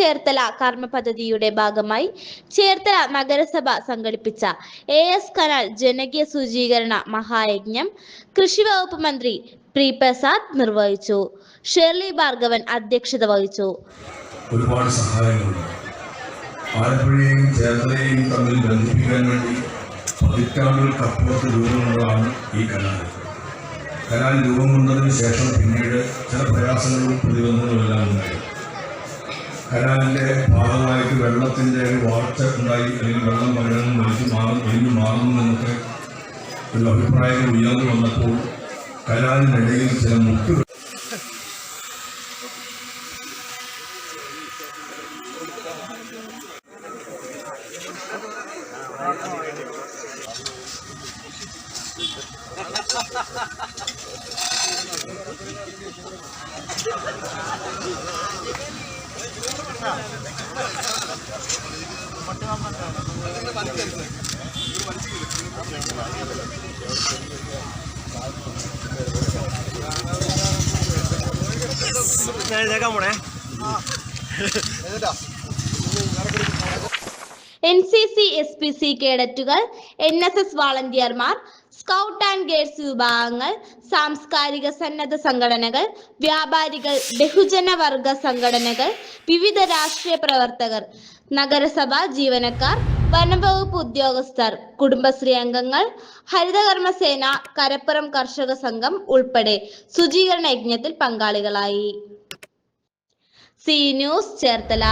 ചേർത്തല കർമ്മ പദ്ധതിയുടെ ഭാഗമായി ചേർത്തല നഗരസഭ സംഘടിപ്പിച്ച AS കനാൽ ജനകീയ ശുചീകരണ മഹായജ്ഞം കൃഷി വകുപ്പ് മന്ത്രി പി പ്രസാദ് നിർവഹിച്ചു. ഷേർലി ഭാർഗവൻ അധ്യക്ഷത വഹിച്ചു. ഒരുപാട് സഹായങ്ങളുണ്ട്. ആലപ്പുഴയെയും ചേർത്തലയെയും തമ്മിൽ ബന്ധിപ്പിക്കാൻ വേണ്ടി പതിറ്റാണ്ടുകൾക്കപ്പുറത്ത് രൂപം കൊണ്ടതാണ് ഈ കനാൽ. കനാൽ രൂപം കൊണ്ടതിന് ശേഷം പിന്നീട് ചില പ്രയാസങ്ങളും പ്രതിബന്ധങ്ങളും എല്ലാം ഉണ്ടായി. കനാലിൻ്റെ ഭാഗമായിട്ട് വെള്ളത്തിൻ്റെ ഒരു വാർച്ച ഉണ്ടായി, അല്ലെങ്കിൽ വെള്ളം പലരും വലിഞ്ഞു മാറുന്നു എന്നൊക്കെ ഒരു അഭിപ്രായങ്ങൾ ഉയർന്നു വന്നപ്പോൾ കനാലിനിടയിൽ ചില മുട്ടുകൾ NCC SPC കേഡറ്റുകൾ, NSS വാളണ്ടിയർമാർ, സ്കൗട്ട് ആൻഡ് ഗൈഡ്സ് വിഭാഗങ്ങൾ, സാംസ്കാരിക സന്നദ്ധ സംഘടനകൾ, വ്യാപാരികൾ, ബഹുജന വർഗ സംഘടനകൾ, വിവിധ രാഷ്ട്രീയ പ്രവർത്തകർ, നഗരസഭ ജീവനക്കാർ, വനംവകുപ്പ് ഉദ്യോഗസ്ഥർ, കുടുംബശ്രീ അംഗങ്ങൾ, ഹരിതകർമ്മസേന, കരപ്പുറം കർഷക സംഘം ഉൾപ്പെടെ ശുചീകരണ യജ്ഞത്തിൽ പങ്കാളികളായി. C news Cherthala.